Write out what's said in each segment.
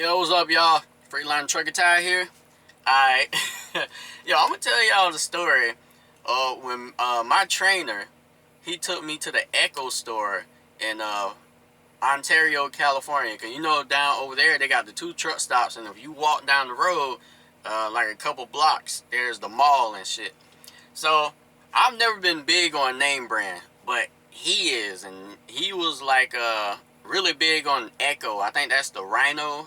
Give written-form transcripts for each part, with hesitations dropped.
Yo, what's up, y'all? Freightliner Trucker Ty here. Alright. Yo, I'm gonna tell y'all the story of when my trainer, he took me to the Ecko store in Ontario, California. Cause you know down over there they got the two truck stops, and if you walk down the road like a couple blocks, there's the mall and shit. So I've never been big on name brand, but he is, and he was like really big on Ecko. I think that's the rhino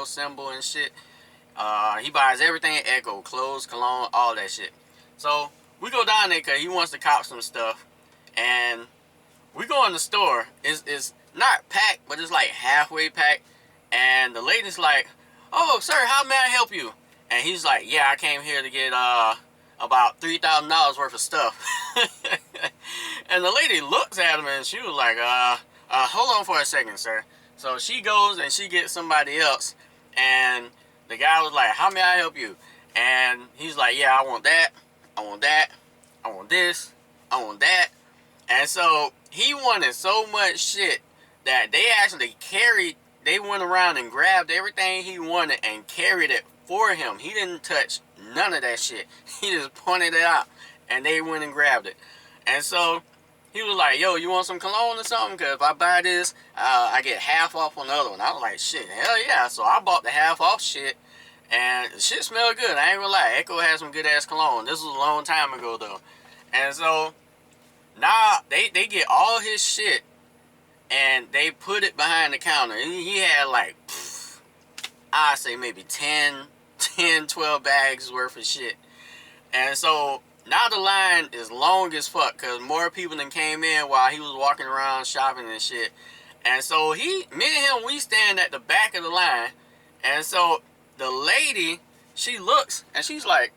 symbol and shit. He buys everything at Ecko, clothes, cologne, all that shit. So we go down there because he wants to cop some stuff, and we go in the store. It's not packed, but it's like halfway packed. And the lady's like, "Oh, sir, how may I help you?" And he's like, "Yeah, I came here to get about $3,000 worth of stuff." And the lady looks at him and she was like, hold on for a second, sir." So she goes and she gets somebody else, and the guy was like, "How may I help you?" And he's like, "Yeah, I want that, I want that, I want this, I want that." And so he wanted so much shit that they went around and grabbed everything he wanted and carried it for him. He didn't touch none of that shit. He just pointed it out and they went and grabbed it. And so he was like, "Yo, you want some cologne or something? Because if I buy this, I get half off on the other one." I was like, "Shit, hell yeah." So I bought the half off shit, and the shit smelled good. I ain't gonna lie. Ecko has some good ass cologne. This was a long time ago though. And so now they get all his shit and they put it behind the counter. And he had like, I'd say maybe 12 bags worth of shit. And so now the line is long as fuck because more people than came in while he was walking around shopping and shit. And so me and him, we stand at the back of the line. And so the lady, she looks and she's like,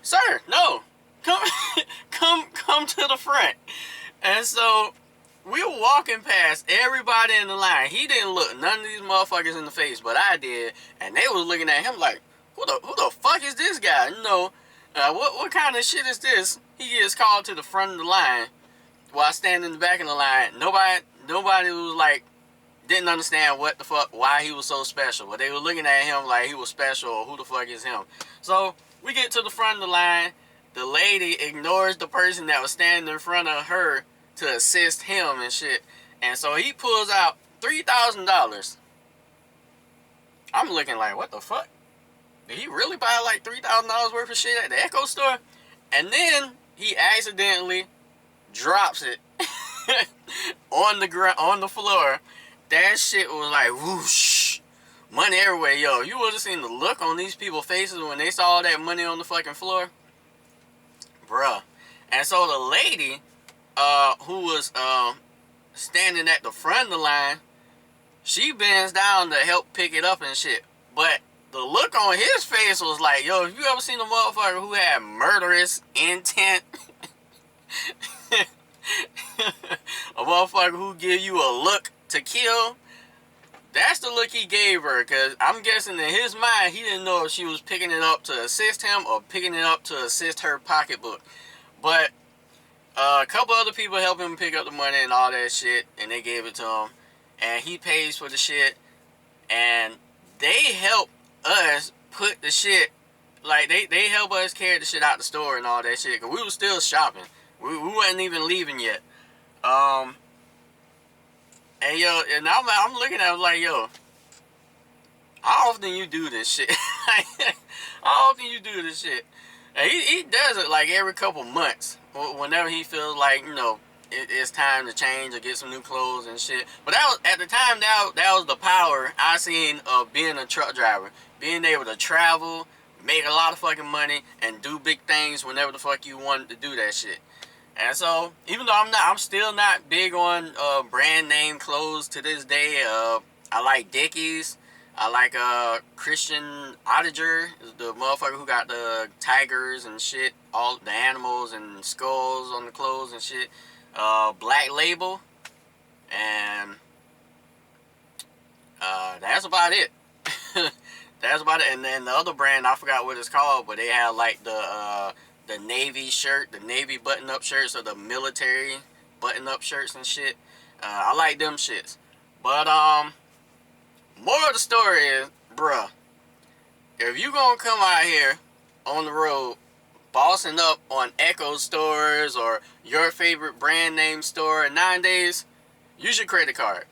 "Sir, no, come, come to the front." And so we were walking past everybody in the line. He didn't look none of these motherfuckers in the face, but I did. And they was looking at him like, who the fuck is this guy? You know, what kind of shit is this? He gets called to the front of the line while I stand in the back of the line. Nobody was like, didn't understand what the fuck, why he was so special. But they were looking at him like he was special or who the fuck is him. So we get to the front of the line. The lady ignores the person that was standing in front of her to assist him and shit. And so he pulls out $3,000. I'm looking like, what the fuck? Did he really buy like $3,000 worth of shit at the Ecko store? And then he accidentally drops it on the floor. That shit was like whoosh, money everywhere. Yo, you would have seen the look on these people's faces when they saw all that money on the fucking floor, bruh. And so the lady, who was standing at the front of the line, she bends down to help pick it up and shit. But the look on his face was like, yo, if you ever seen a motherfucker who had murderous intent, a motherfucker who give you a look to kill, that's the look he gave her. Because I'm guessing in his mind, he didn't know if she was picking it up to assist him or picking it up to assist her pocketbook. But a couple other people helped him pick up the money and all that shit, and they gave it to him. And he pays for the shit, and they help us put the shit, like they help us carry the shit out the store and all that shit, because we were still shopping. We wasn't even leaving yet. And yo, and I'm looking at him like, yo, how often you do this shit? How often you do this shit? And he does it like every couple months, whenever he feels like, you know, it's time to change or get some new clothes and shit. But that was, at the time, that was the power I seen of being a truck driver. Being able to travel, make a lot of fucking money, and do big things whenever the fuck you wanted to do that shit. And so, even though I'm still not big on brand name clothes to this day. I like Dickies. I like Christian Oettinger, the motherfucker who got the tigers and shit, all the animals and skulls on the clothes and shit. Black Label, and that's about it. That's about it. And then the other brand, I forgot what it's called, but they have like the Navy shirt, the Navy button-up shirts, or the military button-up shirts and shit. I like them shits. But Moral of the story is, bruh, if you gonna come out here on the road bossing up on Ecko stores or your favorite brand name store nowadays, use your credit card.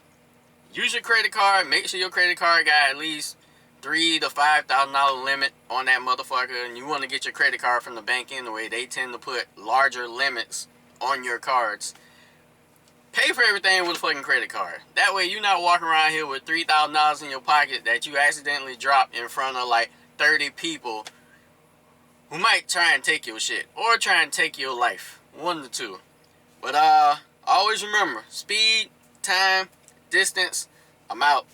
Use your credit card. Make sure your credit card got at least $3,000 to $5,000 limit on that motherfucker. And you want to get your credit card from the bank anyway. They tend to put larger limits on your cards. Pay for everything with a fucking credit card. That way you're not walking around here with $3,000 in your pocket that you accidentally drop in front of like 30 people who might try and take your shit or try and take your life. One of the two. But always remember, speed, time, distance. I'm out.